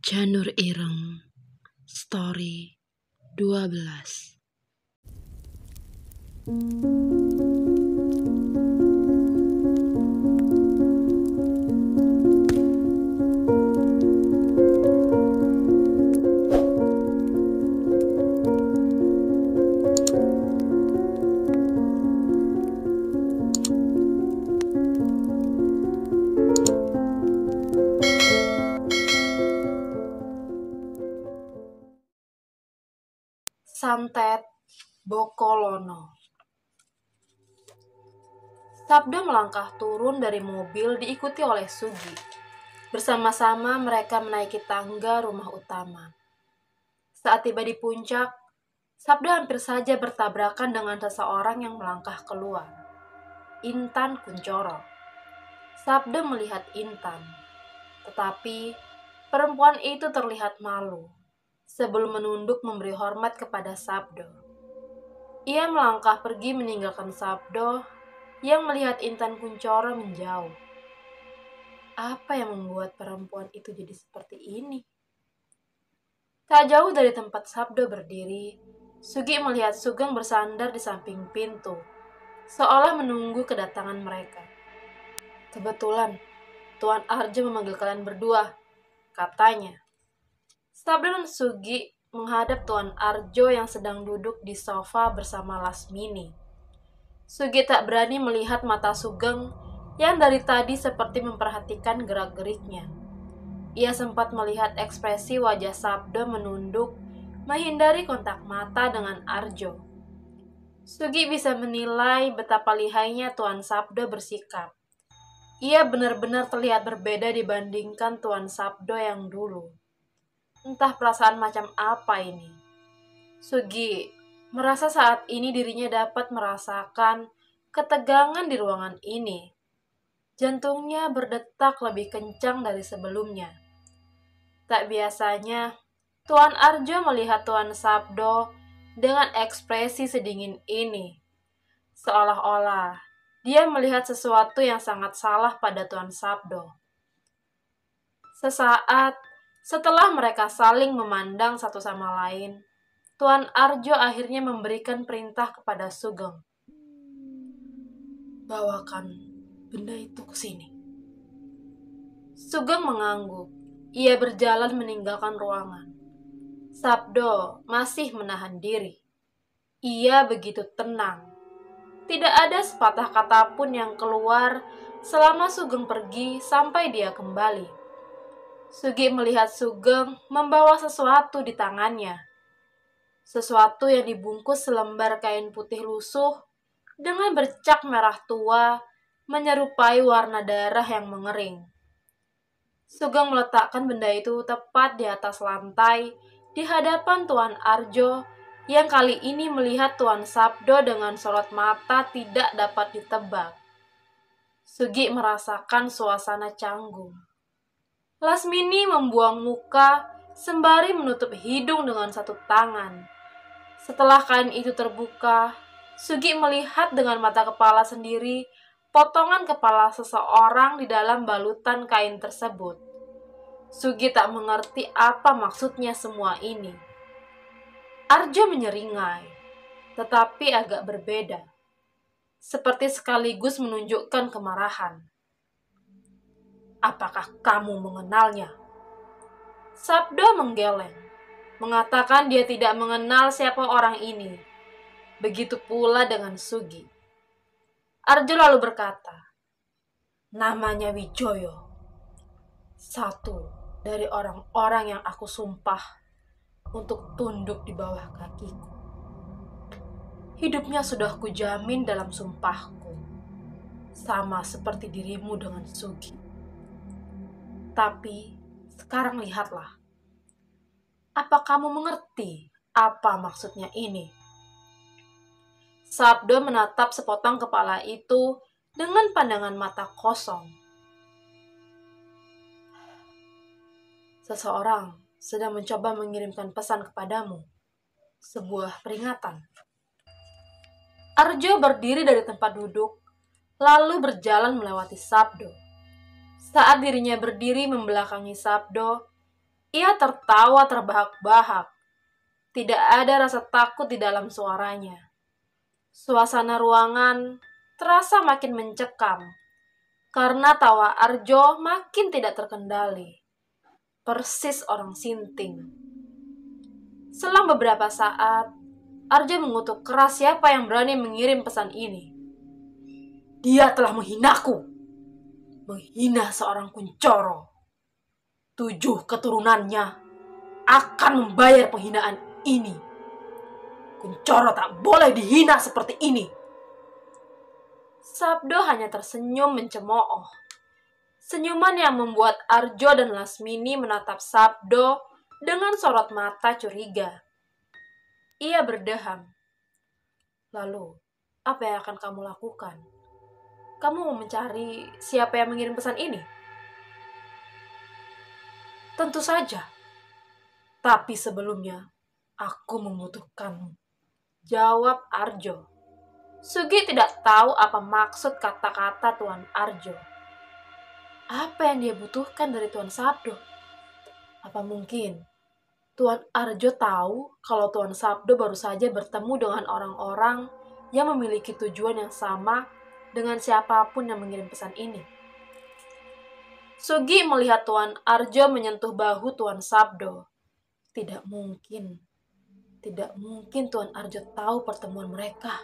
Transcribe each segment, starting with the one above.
Janur Ireng, Story 12. Santet Bokolono. Sabda melangkah turun dari mobil diikuti oleh Sugi. Bersama-sama mereka menaiki tangga rumah utama. Saat tiba di puncak, Sabda hampir saja bertabrakan dengan seseorang yang melangkah keluar. Intan Kuncoro. Sabda melihat Intan, tetapi perempuan itu terlihat malu sebelum menunduk memberi hormat kepada Sabdo. Ia melangkah pergi meninggalkan Sabdo yang melihat Intan Kuncoro menjauh. Apa yang membuat perempuan itu jadi seperti ini? Tak jauh dari tempat Sabdo berdiri, Sugi melihat Sugeng bersandar di samping pintu, seolah menunggu kedatangan mereka. Kebetulan, Tuan Arjo memanggil kalian berdua, katanya. Sabdo dan Sugi menghadap Tuan Arjo yang sedang duduk di sofa bersama Lasmini. Sugi tak berani melihat mata Sugeng yang dari tadi seperti memperhatikan gerak-geriknya. Ia sempat melihat ekspresi wajah Sabdo menunduk, menghindari kontak mata dengan Arjo. Sugi bisa menilai betapa lihainya Tuan Sabdo bersikap. Ia benar-benar terlihat berbeda dibandingkan Tuan Sabdo yang dulu. Entah perasaan macam apa ini. Sugi merasa saat ini dirinya dapat merasakan ketegangan di ruangan ini. Jantungnya berdetak lebih kencang dari sebelumnya. Tak biasanya, Tuan Arjo melihat Tuan Sabdo dengan ekspresi sedingin ini. Seolah-olah dia melihat sesuatu yang sangat salah pada Tuan Sabdo. Sesaat setelah mereka saling memandang satu sama lain, Tuan Arjo akhirnya memberikan perintah kepada Sugeng. Bawakan benda itu ke sini. Sugeng mengangguk. Ia berjalan meninggalkan ruangan. Sabdo masih menahan diri. Ia begitu tenang. Tidak ada sepatah kata pun yang keluar selama Sugeng pergi sampai dia kembali. Sugi melihat Sugeng membawa sesuatu di tangannya. Sesuatu yang dibungkus selembar kain putih lusuh dengan bercak merah tua menyerupai warna darah yang mengering. Sugeng meletakkan benda itu tepat di atas lantai di hadapan Tuan Arjo yang kali ini melihat Tuan Sabdo dengan sorot mata tidak dapat ditebak. Sugi merasakan suasana canggung. Lasmini membuang muka sembari menutup hidung dengan satu tangan. Setelah kain itu terbuka, Sugi melihat dengan mata kepala sendiri potongan kepala seseorang di dalam balutan kain tersebut. Sugi tak mengerti apa maksudnya semua ini. Arjo menyeringai, tetapi agak berbeda. Seperti sekaligus menunjukkan kemarahan. Apakah kamu mengenalnya? Sabdo menggeleng, mengatakan dia tidak mengenal siapa orang ini. Begitu pula dengan Sugi. Arjo lalu berkata, namanya Wijoyo. Satu dari orang-orang yang aku sumpah untuk tunduk di bawah kakiku. Hidupnya sudah kujamin dalam sumpahku, sama seperti dirimu dengan Sugi. Tapi sekarang lihatlah. Apa kamu mengerti apa maksudnya ini? Sabdo menatap sepotong kepala itu dengan pandangan mata kosong. Seseorang sedang mencoba mengirimkan pesan kepadamu. Sebuah peringatan. Arjo berdiri dari tempat duduk, lalu berjalan melewati Sabdo. Saat dirinya berdiri membelakangi Sabdo, Ia tertawa terbahak-bahak. Tidak ada rasa takut di dalam suaranya. Suasana ruangan terasa makin mencekam karena tawa Arjo makin tidak terkendali. Persis orang sinting. Selang beberapa saat, Arjo mengutuk keras siapa yang berani mengirim pesan ini. Dia telah menghinaku. Menghina seorang Kuncoro. 7 keturunannya akan membayar penghinaan ini. Kuncoro tak boleh dihina seperti ini. Sabdo hanya tersenyum mencemooh. Senyuman yang membuat Arjo dan Lasmini menatap Sabdo dengan sorot mata curiga. Ia berdeham. Lalu, apa yang akan kamu lakukan? Kamu mau mencari siapa yang mengirim pesan ini? Tentu saja. Tapi sebelumnya, aku membutuhkanmu. Jawab Arjo. Sugi tidak tahu apa maksud kata-kata Tuan Arjo. Apa yang dia butuhkan dari Tuan Sabdo? Apa mungkin Tuan Arjo tahu kalau Tuan Sabdo baru saja bertemu dengan orang-orang yang memiliki tujuan yang sama dengan siapapun yang mengirim pesan ini? Sugi melihat Tuan Arjo menyentuh bahu Tuan Sabdo. Tidak mungkin Tuan Arjo tahu pertemuan mereka.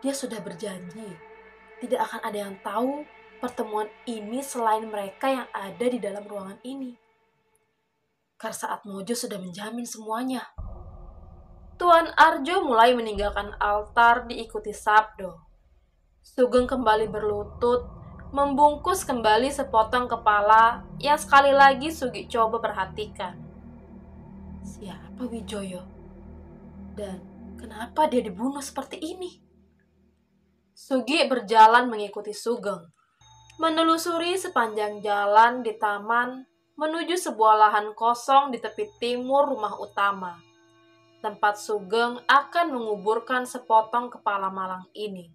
Dia sudah berjanji, tidak akan ada yang tahu pertemuan ini selain mereka yang ada di dalam ruangan ini. Karsaat Mojo sudah menjamin semuanya. Tuan Arjo mulai meninggalkan altar diikuti Sabdo. Sugeng kembali berlutut, membungkus kembali sepotong kepala yang sekali lagi Sugi coba perhatikan. Siapa Wijoyo? Dan kenapa dia dibunuh seperti ini? Sugi berjalan mengikuti Sugeng, menelusuri sepanjang jalan di taman menuju sebuah lahan kosong di tepi timur rumah utama, tempat Sugeng akan menguburkan sepotong kepala malang ini.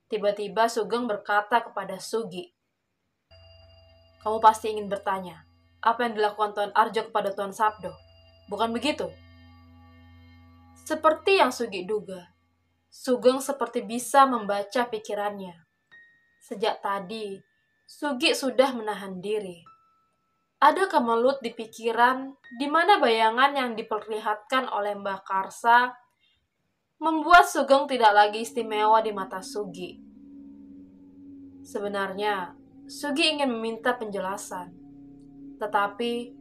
Tiba-tiba Sugeng berkata kepada Sugi, "Kamu pasti ingin bertanya, apa yang dilakukan Tuan Arjo kepada Tuan Sabdo, bukan begitu?" Seperti yang Sugi duga, Sugeng seperti bisa membaca pikirannya. Sejak tadi, Sugi sudah menahan diri. Ada kemelut di pikiran di mana bayangan yang diperlihatkan oleh Mbah Karsa membuat Sugeng tidak lagi istimewa di mata Sugi. Sebenarnya, Sugi ingin meminta penjelasan, tetapi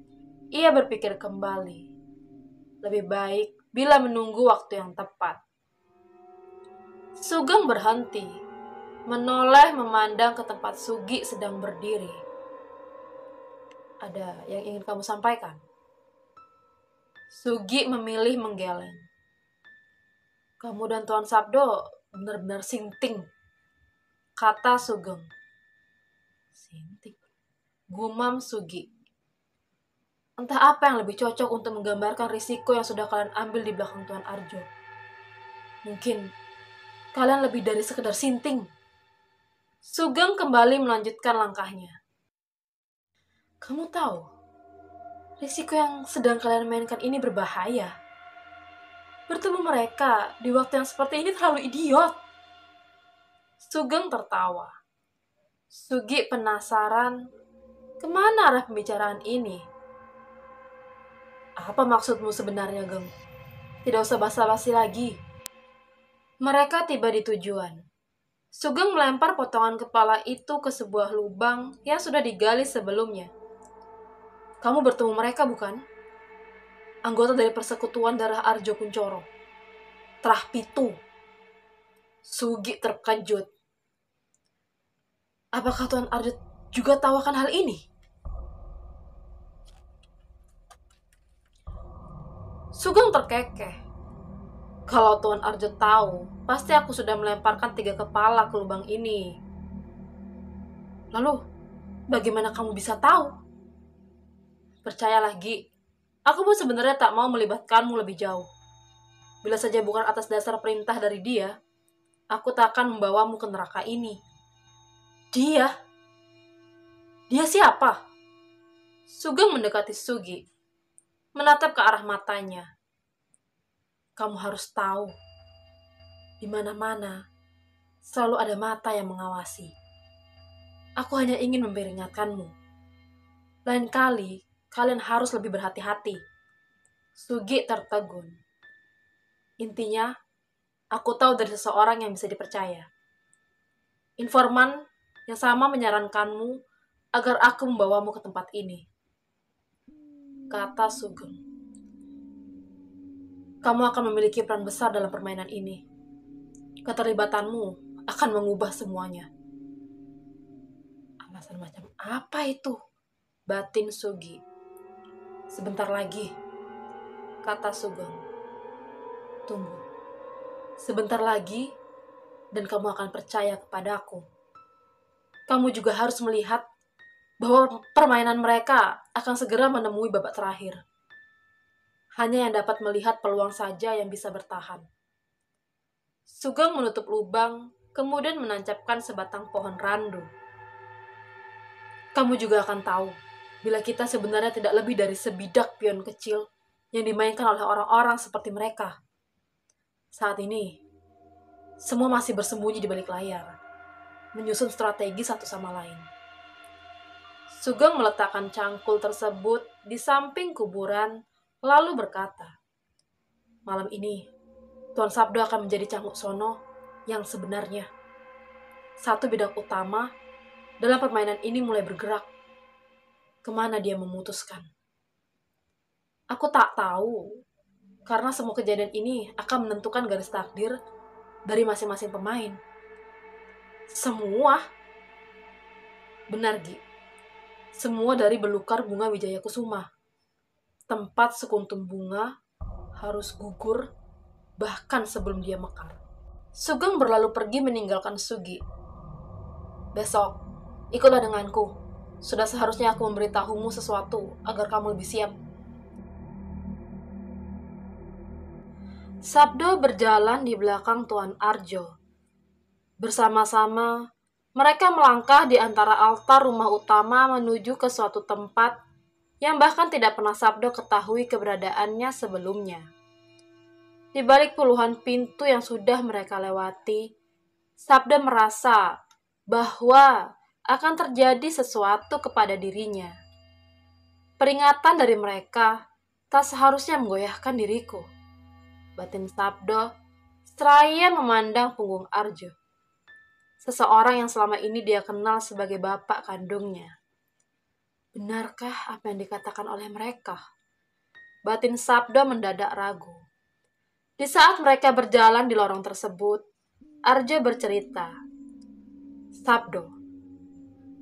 ia berpikir kembali. Lebih baik bila menunggu waktu yang tepat. Sugeng berhenti, menoleh memandang ke tempat Sugi sedang berdiri. Ada yang ingin kamu sampaikan? Sugi memilih menggeleng. Kamu dan Tuan Sabdo benar-benar sinting, kata Sugeng. Sinting? Gumam Sugi. Entah apa yang lebih cocok untuk menggambarkan risiko yang sudah kalian ambil di belakang Tuan Arjo. Mungkin kalian lebih dari sekedar sinting. Sugeng kembali melanjutkan langkahnya. Kamu tahu, risiko yang sedang kalian mainkan ini berbahaya. Bertemu mereka di waktu yang seperti ini terlalu idiot. Sugeng tertawa. Sugi penasaran, kemana arah pembicaraan ini? Apa maksudmu sebenarnya, Geng? Tidak usah basa-basi lagi. Mereka tiba di tujuan. Sugeng melempar potongan kepala itu ke sebuah lubang yang sudah digali sebelumnya. Kamu bertemu mereka, bukan? Anggota dari persekutuan darah Arjo Kuncoro. Terah Pitu. Sugi terkejut. Apakah Tuan Arjo juga tahu akan hal ini? Sugeng terkekeh. Kalau Tuan Arjo tahu, pasti aku sudah melemparkan 3 kepala ke lubang ini. Lalu, bagaimana kamu bisa tahu? Percayalah, Gi. Aku pun sebenarnya tak mau melibatkanmu lebih jauh. Bila saja bukan atas dasar perintah dari dia, aku tak akan membawamu ke neraka ini. Dia? Dia siapa? Sugeng mendekati Sugi, menatap ke arah matanya. Kamu harus tahu, di mana-mana selalu ada mata yang mengawasi. Aku hanya ingin memperingatkanmu. Lain kali, kalian harus lebih berhati-hati. Sugi tertegun. Intinya, aku tahu dari seseorang yang bisa dipercaya. Informan yang sama menyarankanmu agar aku membawamu ke tempat ini, kata Sugeng. Kamu akan memiliki peran besar dalam permainan ini. Keterlibatanmu akan mengubah semuanya. Alasan macam apa itu? Batin Sugi. Sebentar lagi, kata Sugeng. Tunggu. Sebentar lagi, dan kamu akan percaya kepadaku. Kamu juga harus melihat bahwa permainan mereka akan segera menemui babak terakhir. Hanya yang dapat melihat peluang saja yang bisa bertahan. Sugeng menutup lubang, kemudian menancapkan sebatang pohon randu. Kamu juga akan tahu, bila kita sebenarnya tidak lebih dari sebidak pion kecil yang dimainkan oleh orang-orang seperti mereka. Saat ini, semua masih bersembunyi di balik layar, menyusun strategi satu sama lain. Sugeng meletakkan cangkul tersebut di samping kuburan, lalu berkata, malam ini, Tuan Sabdo akan menjadi Canguk Sono yang sebenarnya. Satu bidang utama dalam permainan ini mulai bergerak. Kemana dia memutuskan? Aku tak tahu, karena semua kejadian ini akan menentukan garis takdir dari masing-masing pemain. Semua? Benar, Gi. Semua dari belukar bunga Wijaya Kusuma. Tempat sekuntum bunga harus gugur bahkan sebelum dia mekar. Sugeng berlalu pergi meninggalkan Sugi. Besok, ikutlah denganku. Sudah seharusnya aku memberitahumu sesuatu agar kamu lebih siap. Sabdo berjalan di belakang Tuan Arjo. Bersama-sama, mereka melangkah di antara altar rumah utama menuju ke suatu tempat yang bahkan tidak pernah Sabdo ketahui keberadaannya sebelumnya. Di balik puluhan pintu yang sudah mereka lewati, Sabdo merasa bahwa akan terjadi sesuatu kepada dirinya. Peringatan dari mereka tak seharusnya menggoyahkan diriku, batin Sabdo seraya memandang punggung Arjo. Seseorang yang selama ini dia kenal sebagai bapak kandungnya. Benarkah apa yang dikatakan oleh mereka? Batin Sabdo mendadak ragu. Di saat mereka berjalan di lorong tersebut, Arjo bercerita, Sabdo,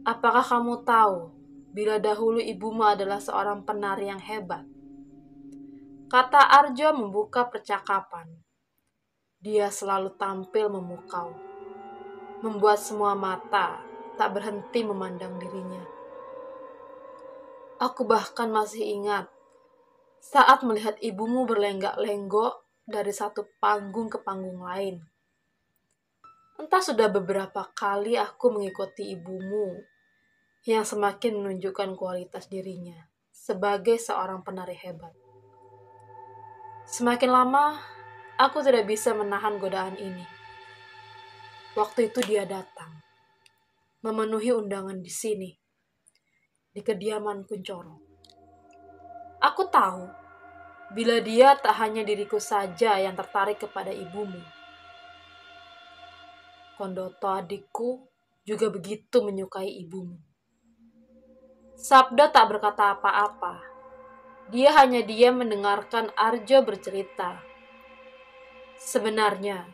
apakah kamu tahu bila dahulu ibumu adalah seorang penari yang hebat? Kata Arjo membuka percakapan. Dia selalu tampil memukau, membuat semua mata tak berhenti memandang dirinya. Aku bahkan masih ingat saat melihat ibumu berlenggak-lenggok dari satu panggung ke panggung lain. Entah sudah beberapa kali aku mengikuti ibumu yang semakin menunjukkan kualitas dirinya sebagai seorang penari hebat. Semakin lama, aku tidak bisa menahan godaan ini. Waktu itu dia datang, memenuhi undangan di sini, di kediaman Kuncoro. Aku tahu, bila dia tak hanya diriku saja yang tertarik kepada ibumu. Kondoto adikku juga begitu menyukai ibumu. Sabdo tak berkata apa-apa. Dia hanya diam mendengarkan Arjo bercerita. Sebenarnya,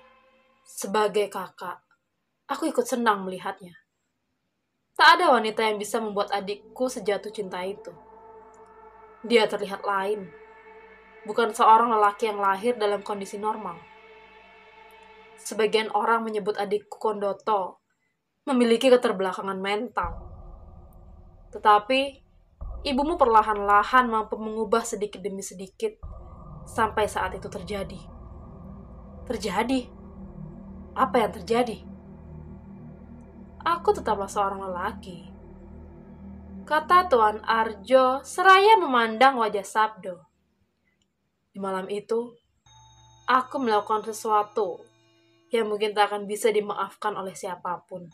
sebagai kakak, aku ikut senang melihatnya. Tak ada wanita yang bisa membuat adikku sejatuh cinta itu. Dia terlihat lain, bukan seorang lelaki yang lahir dalam kondisi normal. Sebagian orang menyebut adikku Kondoto memiliki keterbelakangan mental. Tetapi, ibumu perlahan-lahan mampu mengubah sedikit demi sedikit sampai saat itu terjadi. Terjadi? Apa yang terjadi? Aku tetaplah seorang lelaki. kata Tuan Arjo seraya memandang wajah Sabdo. Di malam itu, aku melakukan sesuatu yang mungkin tak akan bisa dimaafkan oleh siapapun.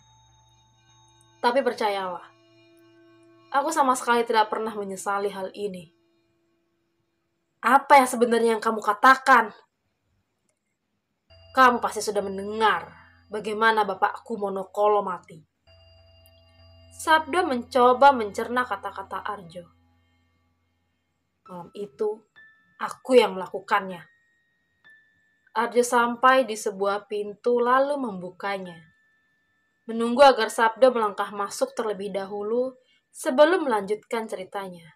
Tapi percayalah, aku sama sekali tidak pernah menyesali hal ini. Apa yang sebenarnya yang kamu katakan? Kamu pasti sudah mendengar bagaimana bapakku Monokolo mati. Sabdo mencoba mencerna kata-kata Arjo. Malam itu, aku yang melakukannya. Arjo sampai di sebuah pintu lalu membukanya. Menunggu agar Sabdo melangkah masuk terlebih dahulu sebelum melanjutkan ceritanya.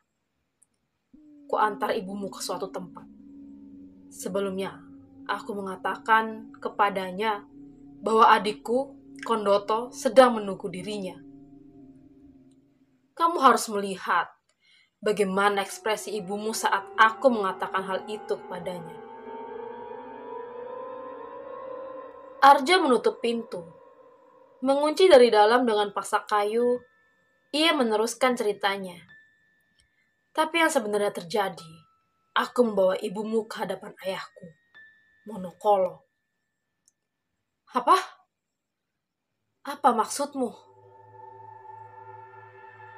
Ku antar ibumu ke suatu tempat. Sebelumnya, aku mengatakan kepadanya bahwa adikku, Kondoto, sedang menunggu dirinya. Kamu harus melihat bagaimana ekspresi ibumu saat aku mengatakan hal itu kepadanya. Arjo menutup pintu. Mengunci dari dalam dengan pasak kayu, ia meneruskan ceritanya. Tapi yang sebenarnya terjadi, aku membawa ibumu ke hadapan ayahku, Monokolo. Apa? Apa maksudmu?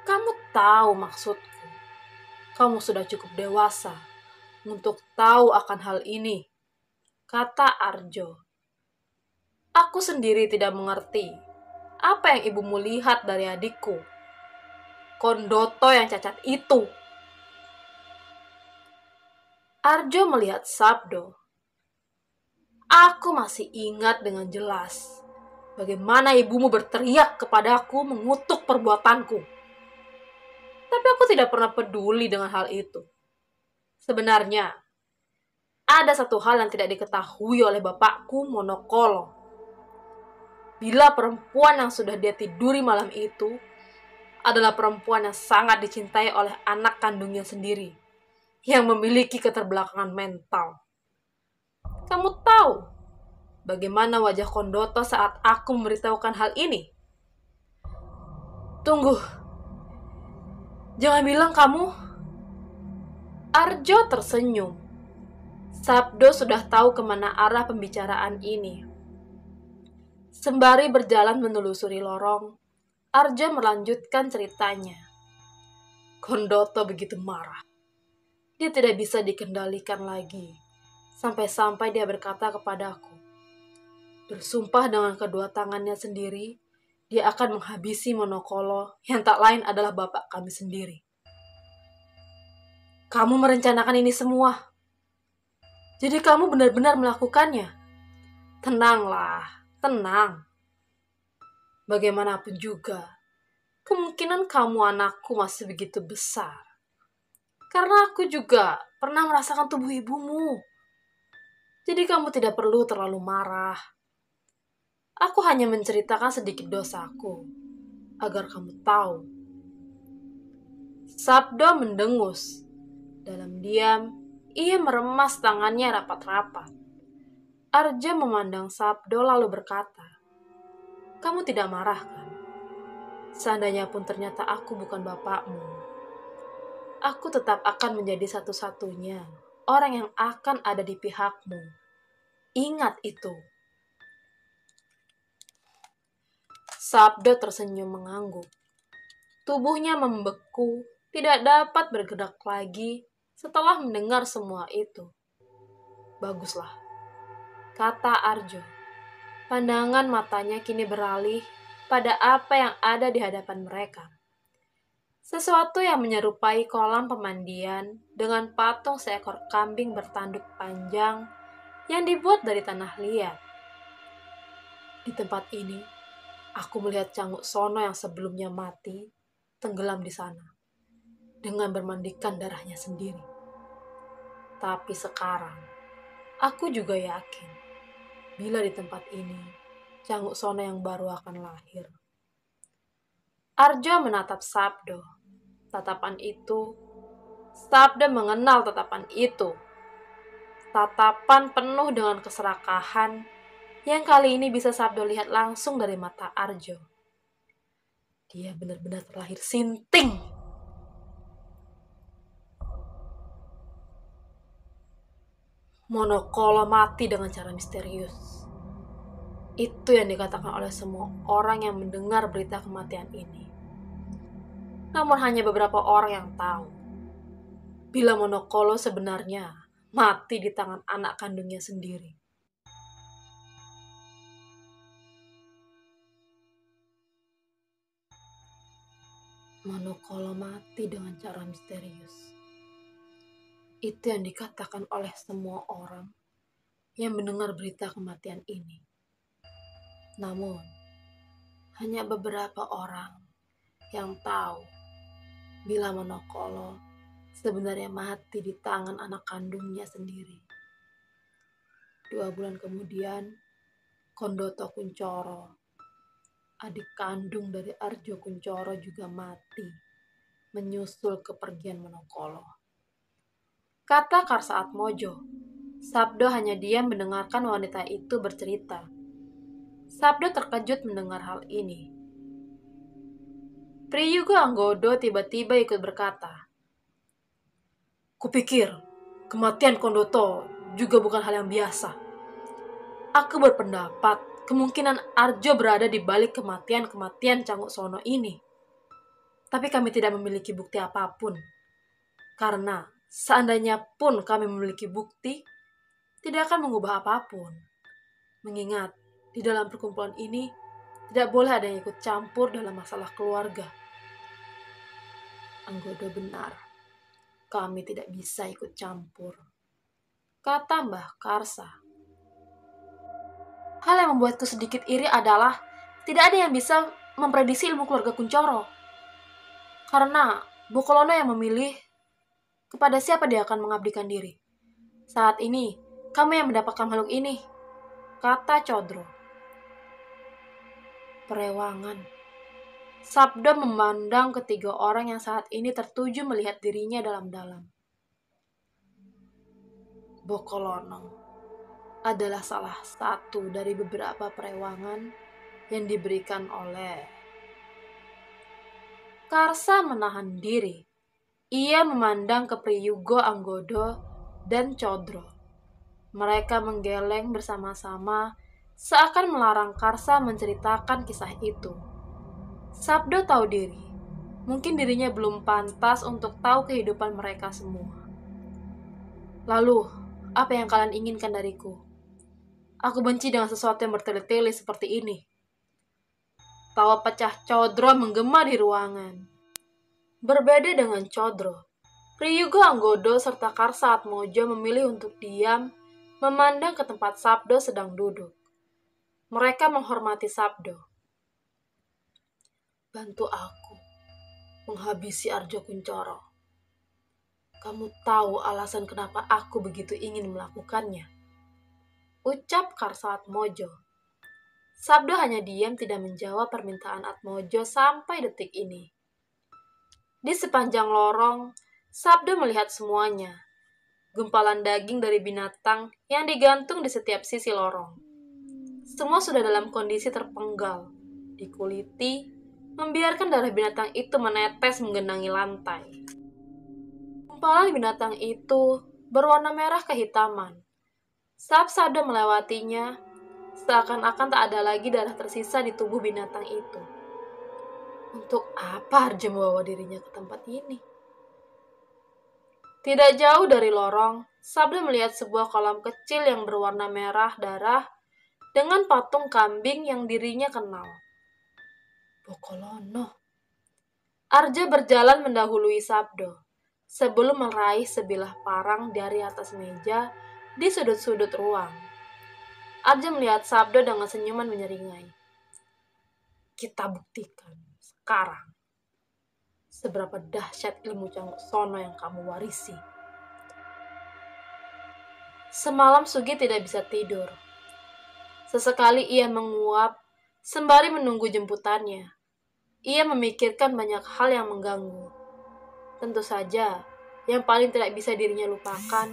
Kamu tahu maksudku. Kamu sudah cukup dewasa untuk tahu akan hal ini, kata Arjo. Aku sendiri tidak mengerti apa yang ibumu lihat dari adikku, Kondoto yang cacat itu. Arjo melihat Sabdo. Aku masih ingat dengan jelas bagaimana ibumu berteriak kepadaku mengutuk perbuatanku. Tapi aku tidak pernah peduli dengan hal itu. Sebenarnya, ada satu hal yang tidak diketahui oleh bapakku Monokolo. Bila perempuan yang sudah dia tiduri malam itu adalah perempuan yang sangat dicintai oleh anak kandungnya sendiri, yang memiliki keterbelakangan mental. Kamu tahu bagaimana wajah Kondoto saat aku memberitahukan hal ini? Tunggu. Jangan bilang kamu... Arjo tersenyum. Sabdo sudah tahu kemana arah pembicaraan ini. Sembari berjalan menelusuri lorong, Arjo melanjutkan ceritanya. Kondoto begitu marah. Dia tidak bisa dikendalikan lagi. Sampai-sampai dia berkata kepadaku, bersumpah dengan kedua tangannya sendiri, dia akan menghabisi Monokolo yang tak lain adalah bapak kami sendiri. Kamu merencanakan ini semua. Jadi kamu benar-benar melakukannya. Tenanglah, tenang. Bagaimanapun juga, kemungkinan kamu anakku masih begitu besar. Karena aku juga pernah merasakan tubuh ibumu. Jadi kamu tidak perlu terlalu marah. Aku hanya menceritakan sedikit dosaku, agar kamu tahu. Sabdo mendengus. Dalam diam, ia meremas tangannya rapat-rapat. Arjo memandang Sabdo lalu berkata, kamu tidak marah kan? Seandainya pun ternyata aku bukan bapakmu, aku tetap akan menjadi satu-satunya orang yang akan ada di pihakmu. Ingat itu. Sabdo tersenyum mengangguk. Tubuhnya membeku, tidak dapat bergerak lagi setelah mendengar semua itu. Baguslah, kata Arjo. Pandangan matanya kini beralih pada apa yang ada di hadapan mereka. Sesuatu yang menyerupai kolam pemandian dengan patung seekor kambing bertanduk panjang yang dibuat dari tanah liat. Di tempat ini, aku melihat Canguk Sono yang sebelumnya mati tenggelam di sana dengan bermandikan darahnya sendiri. Tapi sekarang, aku juga yakin bila di tempat ini Canguk Sono yang baru akan lahir. Arjo menatap Sabdo. Tatapan itu, Sabdo mengenal tatapan itu. Tatapan penuh dengan keserakahan yang kali ini bisa Sabdo lihat langsung dari mata Arjo. Dia benar-benar terlahir sinting. Monokolo mati dengan cara misterius. Itu yang dikatakan oleh semua orang yang mendengar berita kematian ini. Namun hanya beberapa orang yang tahu bila Monokolo sebenarnya mati di tangan anak kandungnya sendiri. Monokolo mati dengan cara misterius. Itu yang dikatakan oleh semua orang yang mendengar berita kematian ini. Namun, hanya beberapa orang yang tahu bila Monokolo sebenarnya mati di tangan anak kandungnya sendiri. 2 bulan kemudian, Kondoto Kuncoro, adik kandung dari Arjo Kuncoro, juga mati menyusul kepergian Monokolo. Kata Karsa Atmojo, Sabdo hanya diam mendengarkan wanita itu bercerita. Sabdo terkejut mendengar hal ini. Priyugo Anggodo tiba-tiba ikut berkata, "Kupikir kematian Kondoto juga bukan hal yang biasa. Aku berpendapat kemungkinan Arjo berada di balik kematian Canguk Sono ini. Tapi kami tidak memiliki bukti apapun. Karena seandainya pun kami memiliki bukti, tidak akan mengubah apapun. Mengingat di dalam perkumpulan ini tidak boleh ada yang ikut campur dalam masalah keluarga." Anggodo benar. Kami tidak bisa ikut campur, kata Mbah Karsa. Hal yang membuatku sedikit iri adalah tidak ada yang bisa memprediksi ilmu keluarga Kuncoro. Karena Bokolono yang memilih kepada siapa dia akan mengabdikan diri. Saat ini, kamu yang mendapatkan makhluk ini, kata Codro. Perewangan. Sabdo memandang ketiga orang yang saat ini tertuju melihat dirinya dalam-dalam. Bokolono adalah salah satu dari beberapa perewangan yang diberikan oleh Karsa. Menahan diri, ia memandang ke Priyugo Anggodo dan Codro. Mereka menggeleng bersama-sama seakan melarang Karsa menceritakan kisah itu. Sabdo tahu diri, mungkin dirinya belum pantas untuk tahu kehidupan mereka semua. Lalu, apa yang kalian inginkan dariku? Aku benci dengan sesuatu yang bertele-tele seperti ini. Tawa pecah Codro menggema di ruangan. Berbeda dengan Codro, Priyugo Anggodo serta Karsa Atmojo memilih untuk diam memandang ke tempat Sabdo sedang duduk. Mereka menghormati Sabdo. Bantu aku menghabisi Arjo Kuncoro. Kamu tahu alasan kenapa aku begitu ingin melakukannya, ucap Karsa Atmojo. Sabdo hanya diam tidak menjawab permintaan Atmojo sampai detik ini. Di sepanjang lorong, Sabdo melihat semuanya. Gumpalan daging dari binatang yang digantung di setiap sisi lorong. Semua sudah dalam kondisi terpenggal, dikuliti, membiarkan darah binatang itu menetes menggenangi lantai. Gumpalan binatang itu berwarna merah kehitaman. Saat Sabdo melewatinya, seakan-akan tak ada lagi darah tersisa di tubuh binatang itu. Untuk apa Arjo membawa dirinya ke tempat ini? Tidak jauh dari lorong, Sabdo melihat sebuah kolam kecil yang berwarna merah darah dengan patung kambing yang dirinya kenal. Bokolono. Arjo berjalan mendahului Sabdo sebelum meraih sebilah parang dari atas meja di sudut-sudut ruang. Arjo melihat Sabdo dengan senyuman menyeringai. Kita buktikan sekarang seberapa dahsyat ilmu Canguk Sono yang kamu warisi. Semalam Sugi tidak bisa tidur. Sesekali ia menguap sembari menunggu jemputannya. Ia memikirkan banyak hal yang mengganggu. Tentu saja, yang paling tidak bisa dirinya lupakan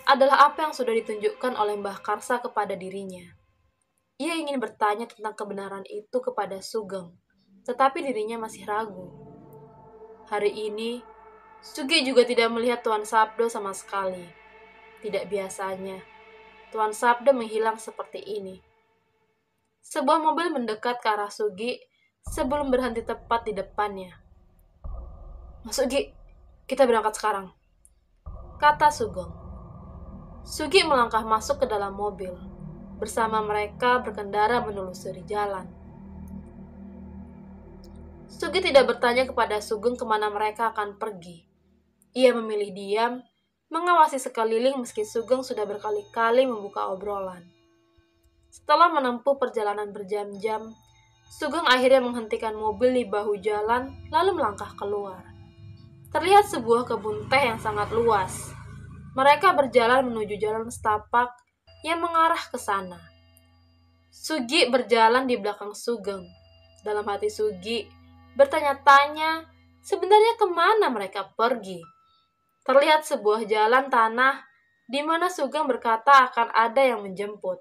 adalah apa yang sudah ditunjukkan oleh Mbah Karsa kepada dirinya. Ia ingin bertanya tentang kebenaran itu kepada Sugeng, tetapi dirinya masih ragu. Hari ini, Sugi juga tidak melihat Tuan Sabdo sama sekali. Tidak biasanya, Tuan Sabda menghilang seperti ini. Sebuah mobil mendekat ke arah Sugi sebelum berhenti tepat di depannya. "Mas Sugi, kita berangkat sekarang," kata Sugeng. Sugi melangkah masuk ke dalam mobil. Bersama mereka berkendara menelusuri jalan. Sugi tidak bertanya kepada Sugeng kemana mereka akan pergi. Ia memilih diam, mengawasi sekeliling meski Sugeng sudah berkali-kali membuka obrolan. Setelah menempuh perjalanan berjam-jam, Sugeng akhirnya menghentikan mobil di bahu jalan lalu melangkah keluar. Terlihat sebuah kebun teh yang sangat luas. Mereka berjalan menuju jalan setapak yang mengarah ke sana. Sugi berjalan di belakang Sugeng. Dalam hati Sugi bertanya-tanya sebenarnya kemana mereka pergi. Terlihat sebuah jalan tanah di mana Sugeng berkata akan ada yang menjemput.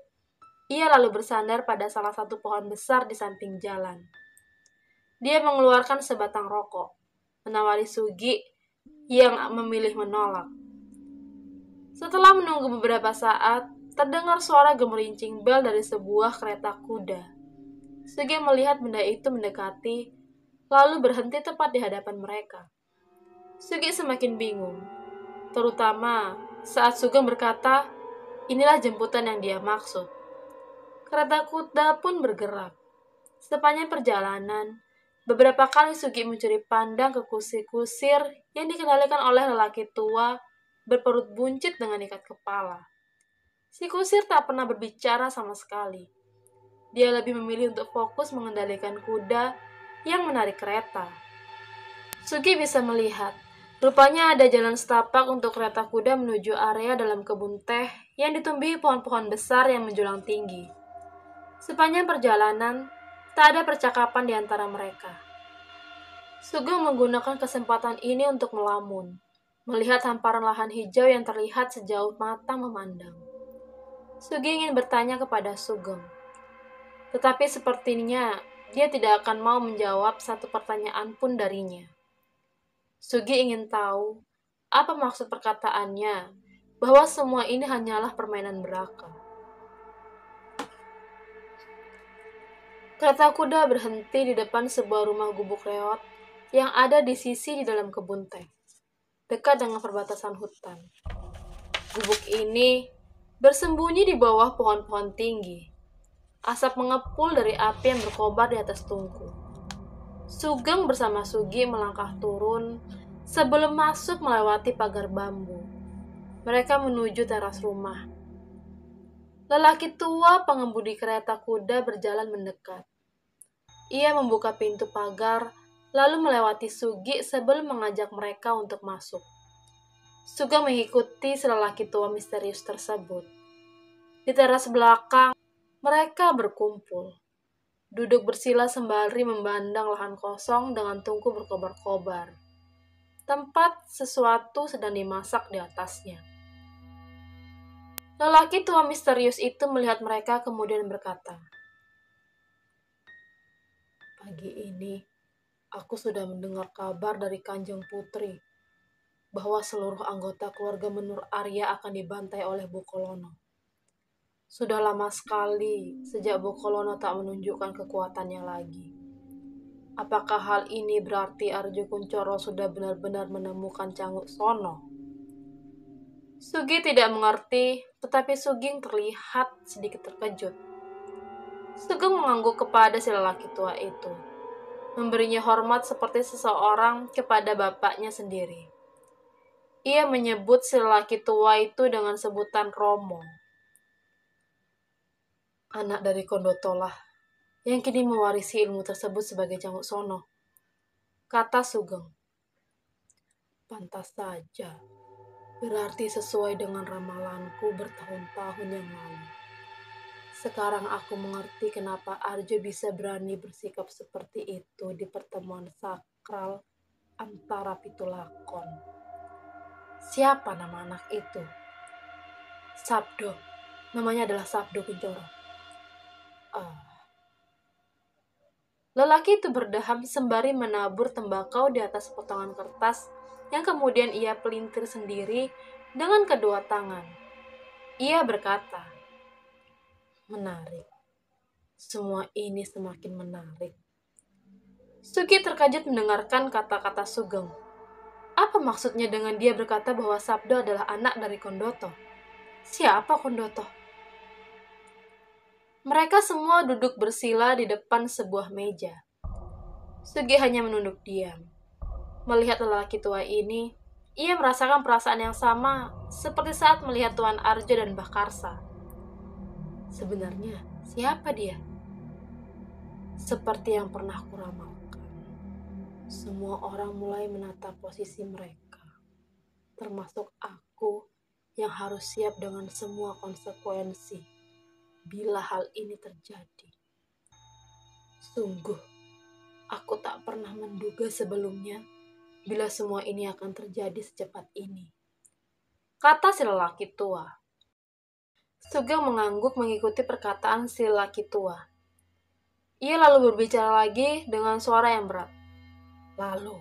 Ia lalu bersandar pada salah satu pohon besar di samping jalan. Dia mengeluarkan sebatang rokok, menawari Sugi yang memilih menolak. Setelah menunggu beberapa saat, terdengar suara gemerincing bel dari sebuah kereta kuda. Sugi melihat benda itu mendekati, lalu berhenti tepat di hadapan mereka. Sugi semakin bingung, terutama saat Sugeng berkata, inilah jemputan yang dia maksud. Kereta kuda pun bergerak. Sepanjang perjalanan, beberapa kali Sugi mencuri pandang ke kusir-kusir yang dikendalikan oleh lelaki tua berperut buncit dengan ikat kepala. Si kusir tak pernah berbicara sama sekali. Dia lebih memilih untuk fokus mengendalikan kuda yang menarik kereta. Sugi bisa melihat, rupanya ada jalan setapak untuk kereta kuda menuju area dalam kebun teh yang ditumbuhi pohon-pohon besar yang menjulang tinggi. Sepanjang perjalanan, tak ada percakapan di antara mereka. Sugeng menggunakan kesempatan ini untuk melamun, melihat hamparan lahan hijau yang terlihat sejauh mata memandang. Sugi ingin bertanya kepada Sugeng, tetapi sepertinya dia tidak akan mau menjawab satu pertanyaan pun darinya. Sugi ingin tahu apa maksud perkataannya, bahwa semua ini hanyalah permainan belaka. Kereta kuda berhenti di depan sebuah rumah gubuk reot yang ada di sisi di dalam kebun teh, dekat dengan perbatasan hutan. Gubuk ini bersembunyi di bawah pohon-pohon tinggi. Asap mengepul dari api yang berkobar di atas tungku. Sugeng bersama Sugi melangkah turun sebelum masuk melewati pagar bambu. Mereka menuju teras rumah. Lelaki tua pengemudi kereta kuda berjalan mendekat. Ia membuka pintu pagar, lalu melewati Sugi sebelum mengajak mereka untuk masuk. Sugeng mengikuti si lelaki tua misterius tersebut. Di teras belakang, mereka berkumpul. Duduk bersila sembari memandang lahan kosong dengan tungku berkobar-kobar. Tempat sesuatu sedang dimasak di atasnya. Lelaki tua misterius itu melihat mereka kemudian berkata, "Pagi ini, aku sudah mendengar kabar dari Kanjeng Putri bahwa seluruh anggota keluarga Menur Arya akan dibantai oleh Bokolono. Sudah lama sekali sejak Bokolono tak menunjukkan kekuatannya lagi. Apakah hal ini berarti Arjo Kuncoro sudah benar-benar menemukan Canguk Sono?" Sugi tidak mengerti, tetapi Sugeng terlihat sedikit terkejut. Sugeng mengangguk kepada si lelaki tua itu, memberinya hormat seperti seseorang kepada bapaknya sendiri. Ia menyebut si lelaki tua itu dengan sebutan Romo, anak dari Kondotolah, yang kini mewarisi ilmu tersebut sebagai Canguk Sono, kata Sugeng. Pantas saja, berarti sesuai dengan ramalanku bertahun-tahun yang lalu. Sekarang aku mengerti kenapa Arjo bisa berani bersikap seperti itu di pertemuan sakral antara Pitulakon. Siapa nama anak itu? Sabdo. Namanya adalah Sabdo Kuncoro. Lelaki itu berdeham sembari menabur tembakau di atas potongan kertas yang kemudian ia pelintir sendiri dengan kedua tangan. Ia berkata, Menarik. Semua ini semakin menarik. Sugi terkejut mendengarkan kata-kata Sugeng. Apa maksudnya dengan dia berkata bahwa Sabdo adalah anak dari Kondoto? Siapa Kondoto? Mereka semua duduk bersila di depan sebuah meja. Sugi hanya menunduk diam. Melihat lelaki tua ini, ia merasakan perasaan yang sama seperti saat melihat Tuan Arjo dan Mbah Karsa. Sebenarnya, siapa dia? Seperti yang pernah kuramalkan, semua orang mulai menata posisi mereka, termasuk aku yang harus siap dengan semua konsekuensi bila hal ini terjadi. Sungguh, aku tak pernah menduga sebelumnya bila semua ini akan terjadi secepat ini, kata si lelaki tua. Sugeng mengangguk mengikuti perkataan si lelaki tua. Ia lalu berbicara lagi dengan suara yang berat. Lalu,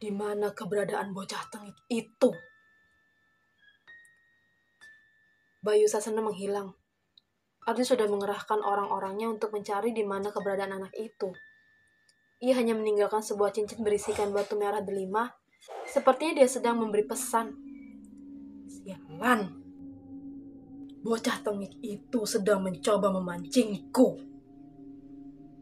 di mana keberadaan bocah tengik itu? Bayu Sasana menghilang. Ardi sudah mengerahkan orang-orangnya untuk mencari di mana keberadaan anak itu. Ia hanya meninggalkan sebuah cincin berisikan batu merah delima. Sepertinya dia sedang memberi pesan. Sialan. Bocah tengik itu sedang mencoba memancingku.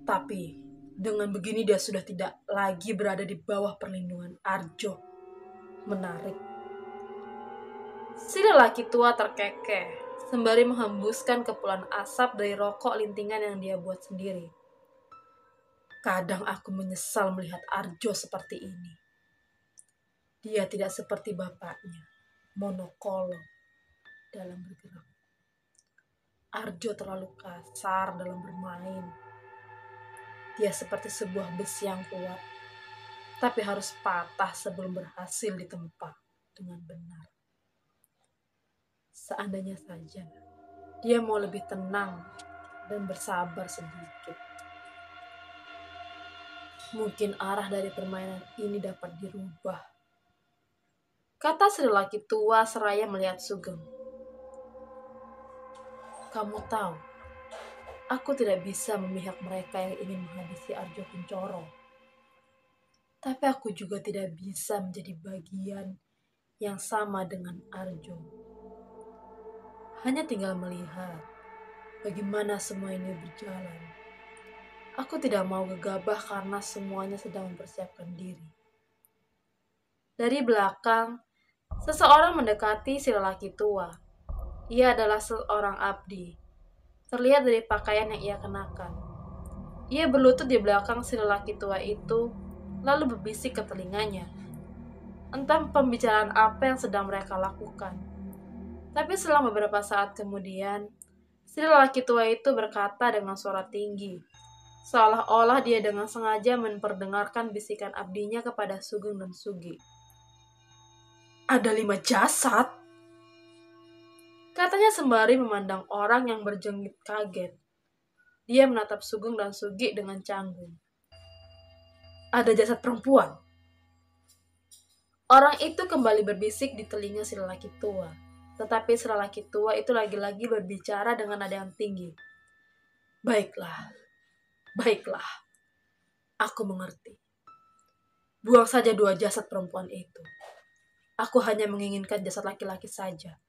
Tapi, dengan begini dia sudah tidak lagi berada di bawah perlindungan Arjo. Menarik. Si lelaki tua terkekeh sembari menghembuskan kepulan asap dari rokok lintingan yang dia buat sendiri. Kadang aku menyesal melihat Arjo seperti ini. Dia tidak seperti bapaknya, monokolog dalam bergerak. Arjo terlalu kasar dalam bermain. Dia seperti sebuah besi yang kuat, tapi harus patah sebelum berhasil ditempa dengan benar. Seandainya saja dia mau lebih tenang dan bersabar sedikit, mungkin arah dari permainan ini dapat dirubah, kata si lelaki tua seraya melihat Sugeng. Kamu tahu, aku tidak bisa memihak mereka yang ingin menghabisi Arjo Kuncoro. Tapi aku juga tidak bisa menjadi bagian yang sama dengan Arjo. Hanya tinggal melihat bagaimana semua ini berjalan. Aku tidak mau gegabah karena semuanya sedang mempersiapkan diri. Dari belakang, seseorang mendekati si lelaki tua. Ia adalah seorang abdi. Terlihat dari pakaian yang ia kenakan. Ia berlutut di belakang si lelaki tua itu, lalu berbisik ke telinganya. Entah pembicaraan apa yang sedang mereka lakukan. Tapi selang beberapa saat kemudian, si lelaki tua itu berkata dengan suara tinggi, seolah-olah dia dengan sengaja memperdengarkan bisikan abdinya kepada Sugeng dan Sugi. Ada 5 jasad? Katanya sembari memandang orang yang berjengit kaget. Dia menatap Sugeng dan Sugi dengan canggung. Ada jasad perempuan? Orang itu kembali berbisik di telinga si lelaki tua. Tetapi si lelaki tua itu lagi-lagi berbicara dengan nada yang tinggi. Baiklah, baiklah. Aku mengerti. Buang saja 2 jasad perempuan itu. Aku hanya menginginkan jasad laki-laki saja.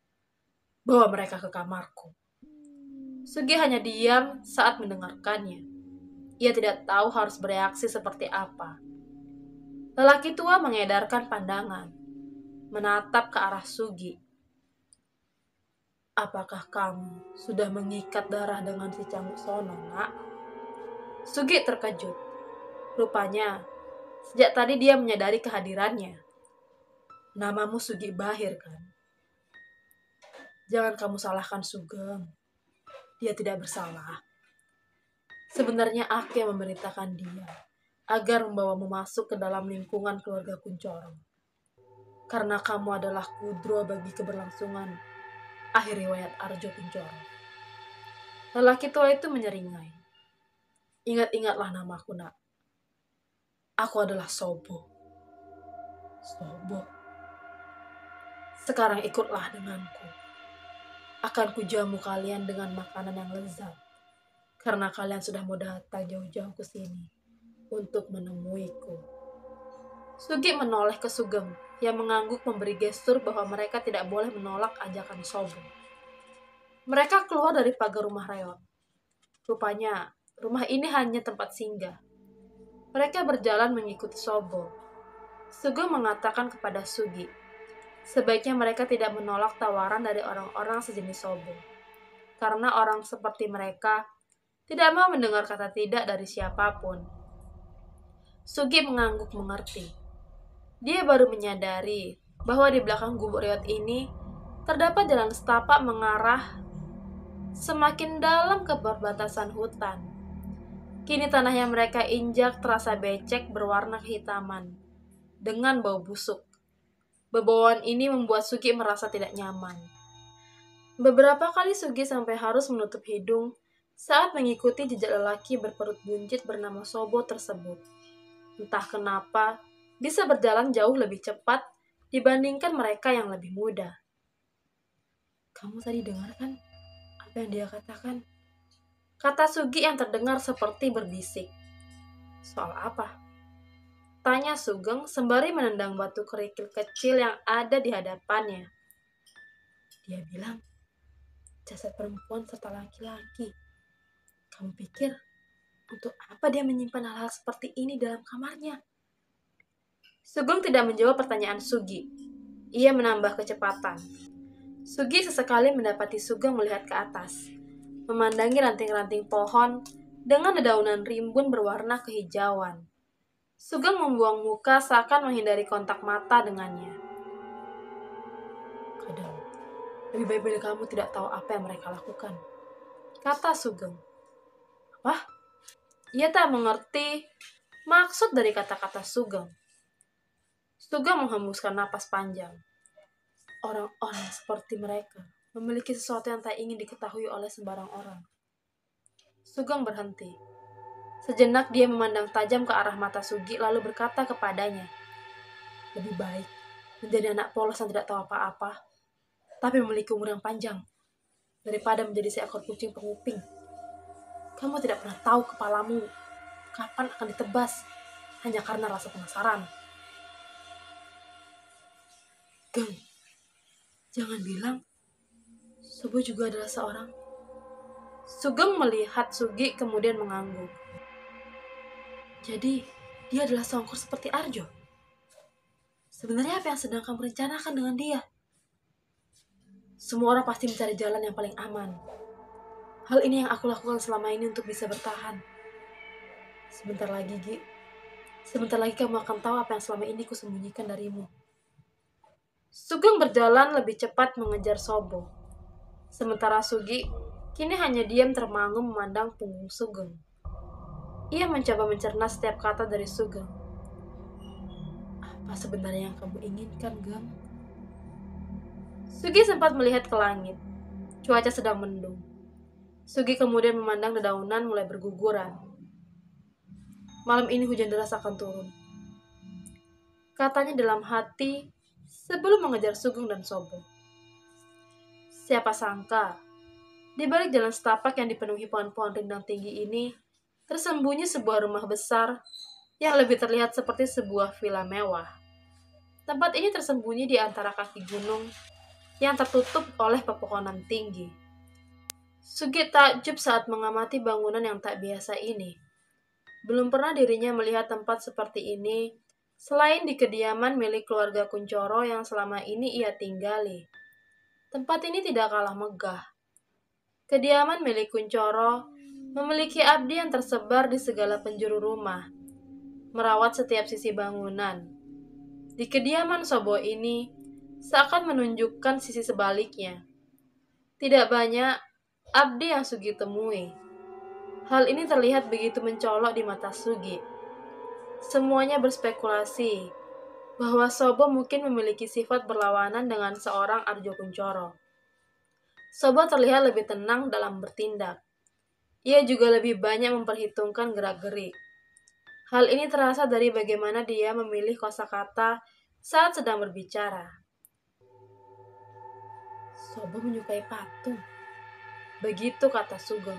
Bawa mereka ke kamarku. Sugi hanya diam saat mendengarkannya. Ia tidak tahu harus bereaksi seperti apa. Lelaki tua mengedarkan pandangan, menatap ke arah Sugi. Apakah kamu sudah mengikat darah dengan si Canggu Sono, nak? Sugi terkejut. Rupanya, sejak tadi dia menyadari kehadirannya. Namamu Sugi Bahir, kan? Jangan kamu salahkan Sugeng. Dia tidak bersalah. Sebenarnya aku yang memerintahkan dia agar membawamu masuk ke dalam lingkungan keluarga Kuncoro. Karena kamu adalah kudro bagi keberlangsungan akhir riwayat Arjo Kuncoro. Lelaki tua itu menyeringai. Ingat-ingatlah namaku, nak. Aku adalah Sobo. Sobo. Sekarang ikutlah denganku. akan kujamu kalian dengan makanan yang lezat, karena kalian sudah mau datang jauh-jauh ke sini untuk menemuiku. Sugi menoleh ke Sugeng yang mengangguk memberi gestur bahwa mereka tidak boleh menolak ajakan Sobo. Mereka keluar dari pagar rumah reot. Rupanya, rumah ini hanya tempat singgah. Mereka berjalan mengikuti Sobo. Sugeng mengatakan kepada Sugi, sebaiknya mereka tidak menolak tawaran dari orang-orang sejenis Sobo. Karena orang seperti mereka tidak mau mendengar kata tidak dari siapapun. Sugi mengangguk mengerti. Dia baru menyadari bahwa di belakang gubuk reot ini terdapat jalan setapak mengarah semakin dalam ke perbatasan hutan. Kini tanah yang mereka injak terasa becek berwarna kehitaman dengan bau busuk. Bebauan ini membuat Sugi merasa tidak nyaman. Beberapa kali Sugi sampai harus menutup hidung saat mengikuti jejak lelaki berperut buncit bernama Sobo tersebut. Entah kenapa, bisa berjalan jauh lebih cepat dibandingkan mereka yang lebih muda. Kamu tadi dengar kan apa yang dia katakan? Kata Sugi yang terdengar seperti berbisik. Soal apa? Tanya Sugeng sembari menendang batu kerikil kecil yang ada di hadapannya. Dia bilang, jasad perempuan serta laki-laki. Kamu pikir, untuk apa dia menyimpan hal-hal seperti ini dalam kamarnya? Sugeng tidak menjawab pertanyaan Sugi. Ia menambah kecepatan. Sugi sesekali mendapati Sugeng melihat ke atas, memandangi ranting-ranting pohon dengan dedaunan rimbun berwarna kehijauan. Sugeng membuang muka seakan menghindari kontak mata dengannya. Kadang, lebih baik kamu tidak tahu apa yang mereka lakukan, kata Sugeng. Apa? Ia tak mengerti maksud dari kata-kata Sugeng. Sugeng menghembuskan napas panjang. Orang-orang seperti mereka memiliki sesuatu yang tak ingin diketahui oleh sembarang orang. Sugeng berhenti. Sejenak dia memandang tajam ke arah mata Sugi lalu berkata kepadanya, lebih baik menjadi anak polos yang tidak tahu apa-apa, tapi memiliki umur yang panjang, daripada menjadi seekor kucing penguping. Kamu tidak pernah tahu kepalamu kapan akan ditebas hanya karena rasa penasaran. Geng, jangan bilang Sobo juga adalah seorang. Sugeng melihat Sugi kemudian mengangguk. Jadi, dia adalah songkur seperti Arjo. Sebenarnya apa yang sedang kamu rencanakan dengan dia? Semua orang pasti mencari jalan yang paling aman. Hal ini yang aku lakukan selama ini untuk bisa bertahan. Sebentar lagi, Gi. Sebentar lagi kamu akan tahu apa yang selama ini kusembunyikan darimu. Sugeng berjalan lebih cepat mengejar Sobo. Sementara Sugi kini hanya diam termangu memandang punggung Sugeng. Ia mencoba mencerna setiap kata dari Sugeng. Apa sebenarnya yang kamu inginkan, Geng? Sugi sempat melihat ke langit. Cuaca sedang mendung. Sugi kemudian memandang dedaunan mulai berguguran. Malam ini hujan deras akan turun, katanya dalam hati sebelum mengejar Sugeng dan Sobo. Siapa sangka, di balik jalan setapak yang dipenuhi pohon-pohon rindang tinggi ini, tersembunyi sebuah rumah besar yang lebih terlihat seperti sebuah villa mewah. Tempat ini tersembunyi di antara kaki gunung yang tertutup oleh pepohonan tinggi. Sugi takjub saat mengamati bangunan yang tak biasa ini. Belum pernah dirinya melihat tempat seperti ini selain di kediaman milik keluarga Kuncoro yang selama ini ia tinggali. Tempat ini tidak kalah megah. Kediaman milik Kuncoro memiliki abdi yang tersebar di segala penjuru rumah, merawat setiap sisi bangunan. Di kediaman Sobo ini seakan menunjukkan sisi sebaliknya. Tidak banyak abdi yang Sugi temui. Hal ini terlihat begitu mencolok di mata Sugi. Semuanya berspekulasi bahwa Sobo mungkin memiliki sifat berlawanan dengan seorang Arjo Kuncoro. Sobo terlihat lebih tenang dalam bertindak. Ia juga lebih banyak memperhitungkan gerak-gerik. Hal ini terasa dari bagaimana dia memilih kosakata saat sedang berbicara. Sobo menyukai patung. Begitu kata Sugeng.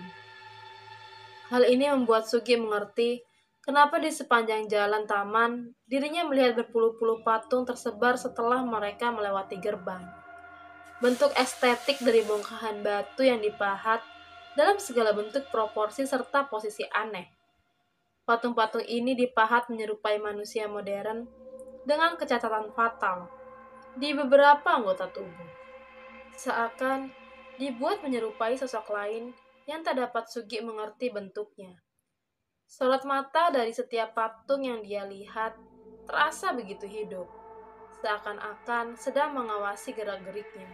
Hal ini membuat Sugi mengerti kenapa di sepanjang jalan taman dirinya melihat berpuluh-puluh patung tersebar setelah mereka melewati gerbang. Bentuk estetik dari bongkahan batu yang dipahat dalam segala bentuk proporsi serta posisi aneh. Patung-patung ini dipahat menyerupai manusia modern dengan kecacatan fatal di beberapa anggota tubuh. Seakan dibuat menyerupai sosok lain yang tak dapat Sugi mengerti bentuknya. Sorot mata dari setiap patung yang dia lihat terasa begitu hidup, seakan-akan sedang mengawasi gerak-geriknya.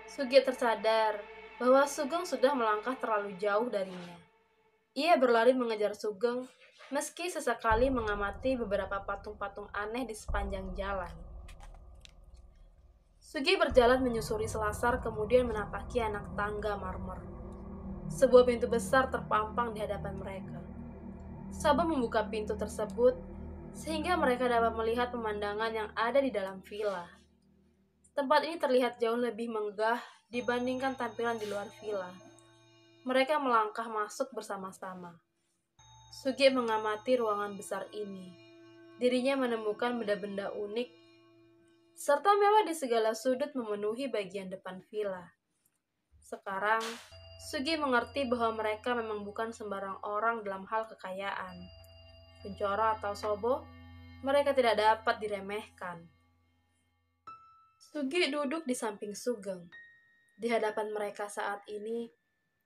Sugi tersadar bahwa Sugeng sudah melangkah terlalu jauh darinya. Ia berlari mengejar Sugeng, meski sesekali mengamati beberapa patung-patung aneh di sepanjang jalan. Sugi berjalan menyusuri selasar, kemudian menapaki anak tangga marmer. Sebuah pintu besar terpampang di hadapan mereka. Sobo membuka pintu tersebut, sehingga mereka dapat melihat pemandangan yang ada di dalam villa. Tempat ini terlihat jauh lebih megah dibandingkan tampilan di luar villa. Mereka melangkah masuk bersama-sama. Sugi mengamati ruangan besar ini. Dirinya menemukan benda-benda unik, serta mewah di segala sudut memenuhi bagian depan villa. Sekarang, Sugi mengerti bahwa mereka memang bukan sembarang orang dalam hal kekayaan. Kuncoro atau Sobo, mereka tidak dapat diremehkan. Sugi duduk di samping Sugeng. Di hadapan mereka saat ini,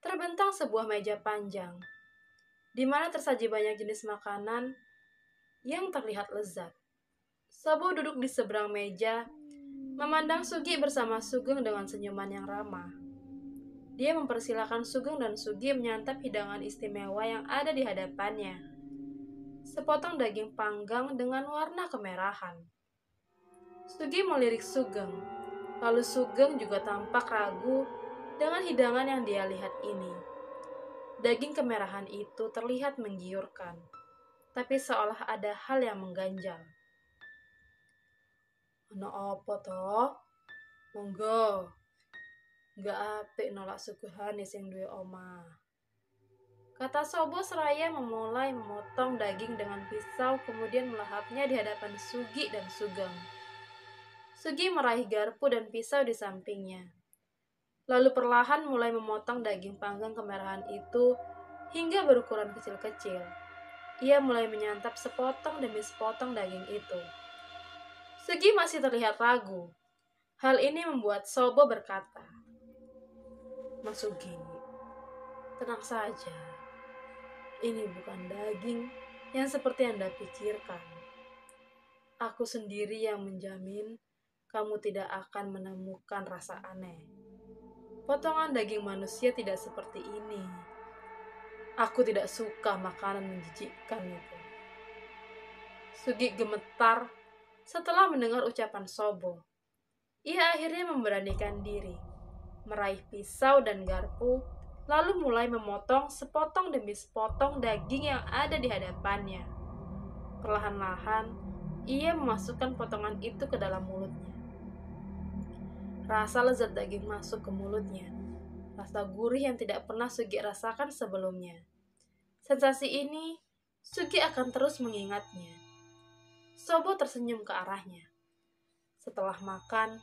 terbentang sebuah meja panjang, di mana tersaji banyak jenis makanan yang terlihat lezat. Sobo duduk di seberang meja, memandang Sugi bersama Sugeng dengan senyuman yang ramah. Dia mempersilahkan Sugeng dan Sugi menyantap hidangan istimewa yang ada di hadapannya. Sepotong daging panggang dengan warna kemerahan. Sugi melirik Sugeng, lalu Sugeng juga tampak ragu dengan hidangan yang dia lihat ini. Daging kemerahan itu terlihat menggiurkan, tapi seolah ada hal yang mengganjal. Ana apa toh? Monggo. Nggak apik nolak suguhane sing duwe omah. Kata Sobo seraya memulai memotong daging dengan pisau, kemudian melahapnya di hadapan Sugi dan Sugeng. Sugi meraih garpu dan pisau di sampingnya. Lalu perlahan mulai memotong daging panggang kemerahan itu hingga berukuran kecil-kecil. Ia mulai menyantap sepotong demi sepotong daging itu. Sugi masih terlihat ragu. Hal ini membuat Sobo berkata, "Mas Sugi, tenang saja. Ini bukan daging yang seperti Anda pikirkan. Aku sendiri yang menjamin kamu tidak akan menemukan rasa aneh. Potongan daging manusia tidak seperti ini. Aku tidak suka makanan menjijikkan itu." Sugi gemetar setelah mendengar ucapan Sobo. Ia akhirnya memberanikan diri, meraih pisau dan garpu, lalu mulai memotong sepotong demi sepotong daging yang ada di hadapannya. Perlahan-lahan, ia memasukkan potongan itu ke dalam mulutnya. Rasa lezat daging masuk ke mulutnya. Rasa gurih yang tidak pernah Sugi rasakan sebelumnya. Sensasi ini, Sugi akan terus mengingatnya. Sobo tersenyum ke arahnya. Setelah makan,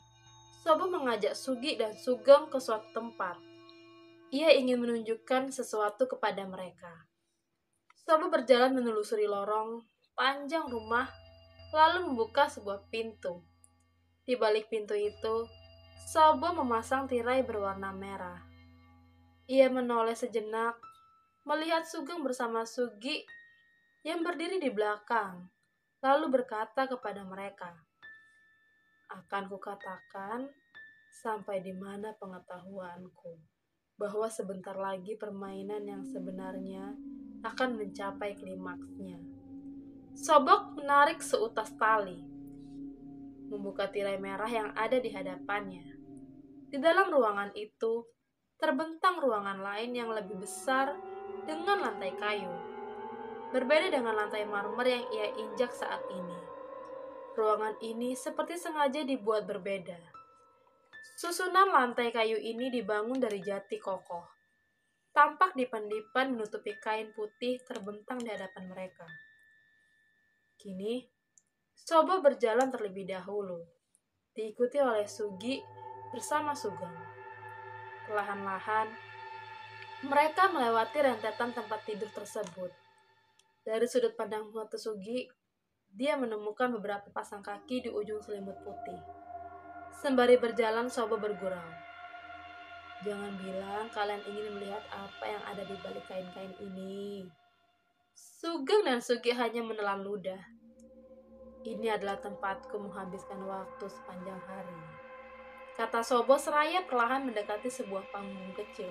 Sobo mengajak Sugi dan Sugeng ke suatu tempat. Ia ingin menunjukkan sesuatu kepada mereka. Sobo berjalan menelusuri lorong panjang rumah, lalu membuka sebuah pintu. Di balik pintu itu, Sobo memasang tirai berwarna merah. Ia menoleh sejenak, melihat Sugeng bersama Sugi yang berdiri di belakang, lalu berkata kepada mereka, "Akan kukatakan sampai di mana pengetahuanku, bahwa sebentar lagi permainan yang sebenarnya akan mencapai klimaksnya." Sobok menarik seutas tali, membuka tirai merah yang ada di hadapannya. Di dalam ruangan itu, terbentang ruangan lain yang lebih besar dengan lantai kayu. Berbeda dengan lantai marmer yang ia injak saat ini. Ruangan ini seperti sengaja dibuat berbeda. Susunan lantai kayu ini dibangun dari jati kokoh. Tampak dipan-dipan menutupi kain putih terbentang di hadapan mereka. Kini, Sobo berjalan terlebih dahulu, diikuti oleh Sugi bersama Sugeng. Perlahan-lahan, mereka melewati rentetan tempat tidur tersebut. Dari sudut pandang mata Sugi, dia menemukan beberapa pasang kaki di ujung selimut putih. Sembari berjalan, Sobo bergurau. Jangan bilang kalian ingin melihat apa yang ada di balik kain-kain ini. Sugeng dan Sugi hanya menelan ludah. Ini adalah tempatku menghabiskan waktu sepanjang hari, kata Sobo seraya perlahan mendekati sebuah panggung kecil.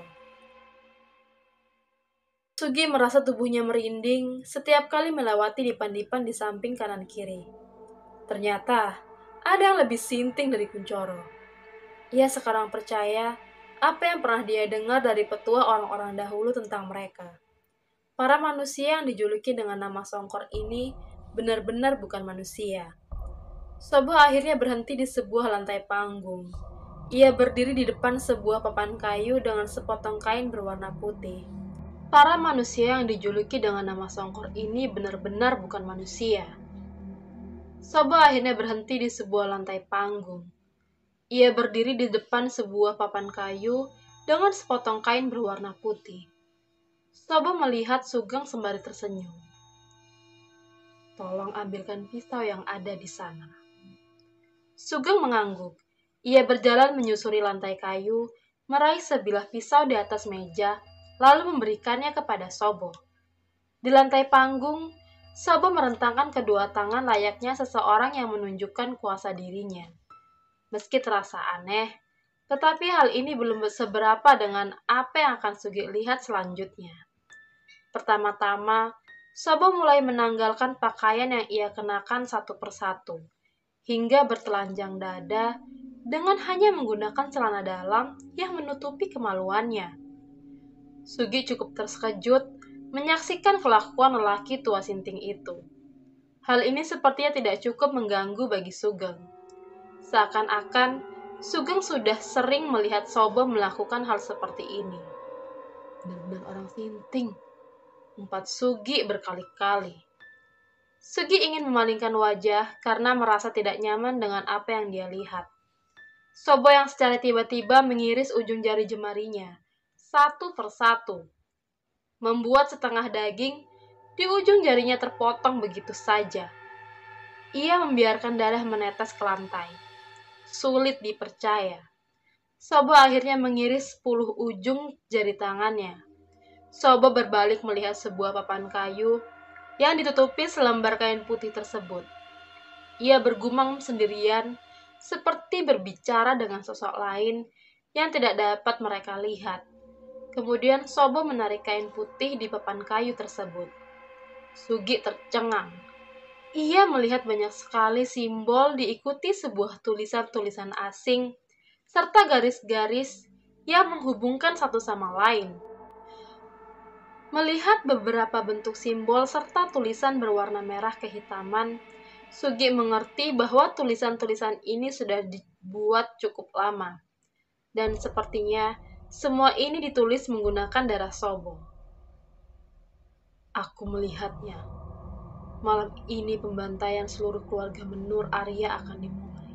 Sugi merasa tubuhnya merinding setiap kali melewati dipan-dipan di samping kanan kiri. Ternyata ada yang lebih sinting dari Kuncoro. Ia sekarang percaya apa yang pernah dia dengar dari petua orang-orang dahulu tentang mereka. Para manusia yang dijuluki dengan nama Songkor ini benar-benar bukan manusia. Sobo akhirnya berhenti di sebuah lantai panggung. Ia berdiri di depan sebuah papan kayu dengan sepotong kain berwarna putih. Para manusia yang dijuluki dengan nama Songkor ini benar-benar bukan manusia. Sobo akhirnya berhenti di sebuah lantai panggung. Ia berdiri di depan sebuah papan kayu dengan sepotong kain berwarna putih. Sobo melihat Sugeng sembari tersenyum. Tolong ambilkan pisau yang ada di sana. Sugeng mengangguk. Ia berjalan menyusuri lantai kayu, meraih sebilah pisau di atas meja, lalu memberikannya kepada Sobo. Di lantai panggung, Sobo merentangkan kedua tangan layaknya seseorang yang menunjukkan kuasa dirinya. Meski terasa aneh, tetapi hal ini belum seberapa dengan apa yang akan Sugi lihat selanjutnya. Pertama-tama, Sobo mulai menanggalkan pakaian yang ia kenakan satu persatu, hingga bertelanjang dada dengan hanya menggunakan celana dalam yang menutupi kemaluannya. Sugi cukup terkejut menyaksikan kelakuan lelaki tua sinting itu. Hal ini sepertinya tidak cukup mengganggu bagi Sugeng. Seakan-akan Sugeng sudah sering melihat Sobo melakukan hal seperti ini. Benar-benar orang sinting, umpat Sugi berkali-kali. Sugi ingin memalingkan wajah karena merasa tidak nyaman dengan apa yang dia lihat. Sobo yang secara tiba-tiba mengiris ujung jari jemarinya, satu persatu, membuat setengah daging di ujung jarinya terpotong begitu saja. Ia membiarkan darah menetes ke lantai. Sulit dipercaya. Sobo akhirnya mengiris 10 ujung jari tangannya. Sobo berbalik melihat sebuah papan kayu yang ditutupi selembar kain putih tersebut. Ia bergumam sendirian, seperti berbicara dengan sosok lain yang tidak dapat mereka lihat. Kemudian Sobo menarik kain putih di papan kayu tersebut. Sugi tercengang. Ia melihat banyak sekali simbol diikuti sebuah tulisan-tulisan asing, serta garis-garis yang menghubungkan satu sama lain. Melihat beberapa bentuk simbol serta tulisan berwarna merah kehitaman, Sugi mengerti bahwa tulisan-tulisan ini sudah dibuat cukup lama. Dan sepertinya semua ini ditulis menggunakan darah Sobo. Aku melihatnya. Malam ini pembantaian seluruh keluarga Menur Arya akan dimulai.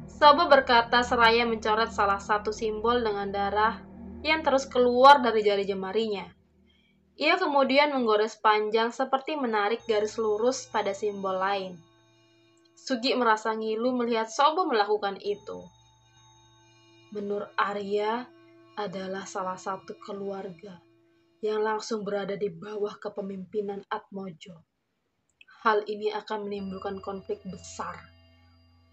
Sobo berkata seraya mencoret salah satu simbol dengan darah yang terus keluar dari jari jemarinya. Ia kemudian menggores panjang seperti menarik garis lurus pada simbol lain. Sugi merasa ngilu melihat Sobo melakukan itu. Menur Arya adalah salah satu keluarga yang langsung berada di bawah kepemimpinan Atmojo. Hal ini akan menimbulkan konflik besar,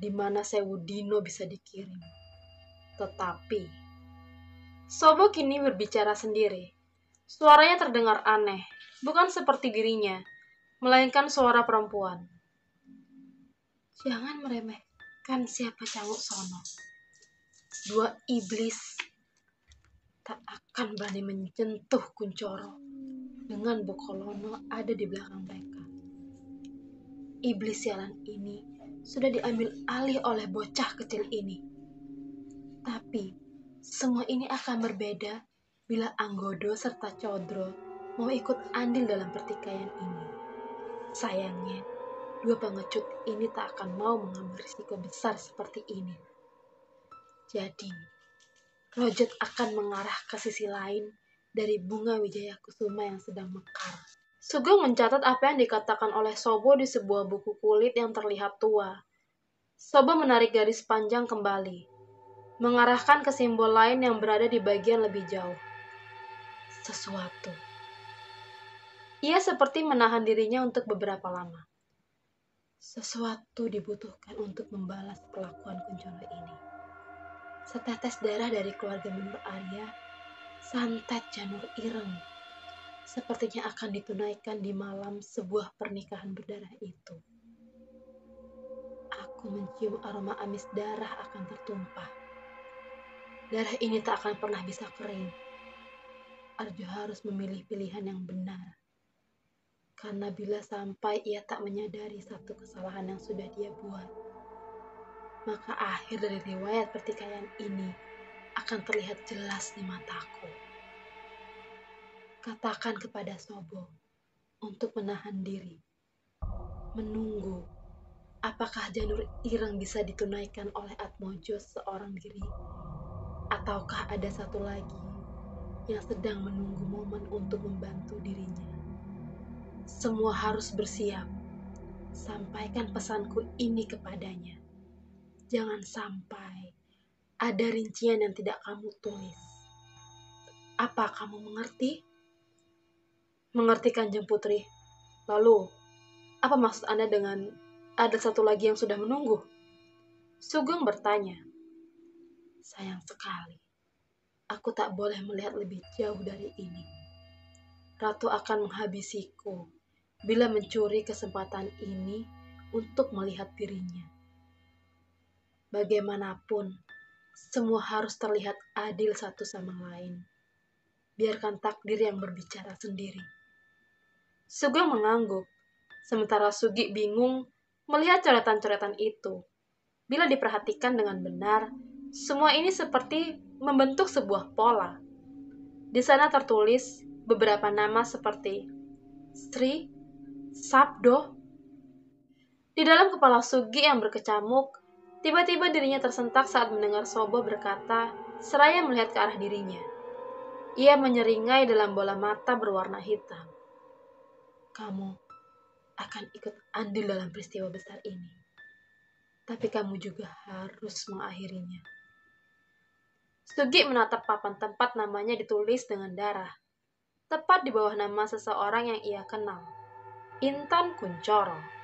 di mana Sewu Dino bisa dikirim. Tetapi, Sobo kini berbicara sendiri. Suaranya terdengar aneh, bukan seperti dirinya, melainkan suara perempuan. Jangan meremehkan siapa Canguk Sono. Dua iblis tak akan berani menyentuh Kuncoro dengan Bokolono ada di belakang mereka. Iblis sialan ini sudah diambil alih oleh bocah kecil ini. Tapi, semua ini akan berbeda bila Anggodo serta Codro mau ikut andil dalam pertikaian ini. Sayangnya, dua pengecut ini tak akan mau mengambil risiko besar seperti ini. Jadi, Rojot akan mengarah ke sisi lain dari bunga Wijaya Kusuma yang sedang mekar. Sugeng mencatat apa yang dikatakan oleh Sobo di sebuah buku kulit yang terlihat tua. Sobo menarik garis panjang kembali, mengarahkan ke simbol lain yang berada di bagian lebih jauh. Sesuatu. Ia seperti menahan dirinya untuk beberapa lama. Sesuatu dibutuhkan untuk membalas perlakuan Kuncoro ini. Setetes darah dari keluarga Menur Arya, santet Janur Ireng, sepertinya akan ditunaikan di malam sebuah pernikahan berdarah itu. Aku mencium aroma amis darah akan tertumpah. Darah ini tak akan pernah bisa kering. Arjo harus memilih pilihan yang benar. Karena bila sampai ia tak menyadari satu kesalahan yang sudah dia buat, maka akhir dari riwayat pertikaian ini akan terlihat jelas di mataku. Katakan kepada Sobo untuk menahan diri, menunggu apakah Janur Ireng bisa ditunaikan oleh Atmojo seorang diri, ataukah ada satu lagi yang sedang menunggu momen untuk membantu dirinya. Semua harus bersiap. Sampaikan pesanku ini kepadanya. Jangan sampai ada rincian yang tidak kamu tulis. Apa kamu mengerti? Mengerti, Kanjeng Putri. Lalu, apa maksud Anda dengan ada satu lagi yang sudah menunggu? Sugeng bertanya. Sayang sekali, aku tak boleh melihat lebih jauh dari ini. Ratu akan menghabisiku bila mencuri kesempatan ini untuk melihat dirinya. Bagaimanapun, semua harus terlihat adil satu sama lain. Biarkan takdir yang berbicara sendiri. Sugeng mengangguk, sementara Sugi bingung melihat coretan-coretan itu. Bila diperhatikan dengan benar, semua ini seperti membentuk sebuah pola. Di sana tertulis beberapa nama seperti Sri, Sabdo. Di dalam kepala Sugi yang berkecamuk, tiba-tiba dirinya tersentak saat mendengar Sobo berkata, seraya melihat ke arah dirinya. Ia menyeringai dalam bola mata berwarna hitam. Kamu akan ikut andil dalam peristiwa besar ini. Tapi kamu juga harus mengakhirinya. Sugi menatap papan tempat namanya ditulis dengan darah, tepat di bawah nama seseorang yang ia kenal, Intan Kuncoro.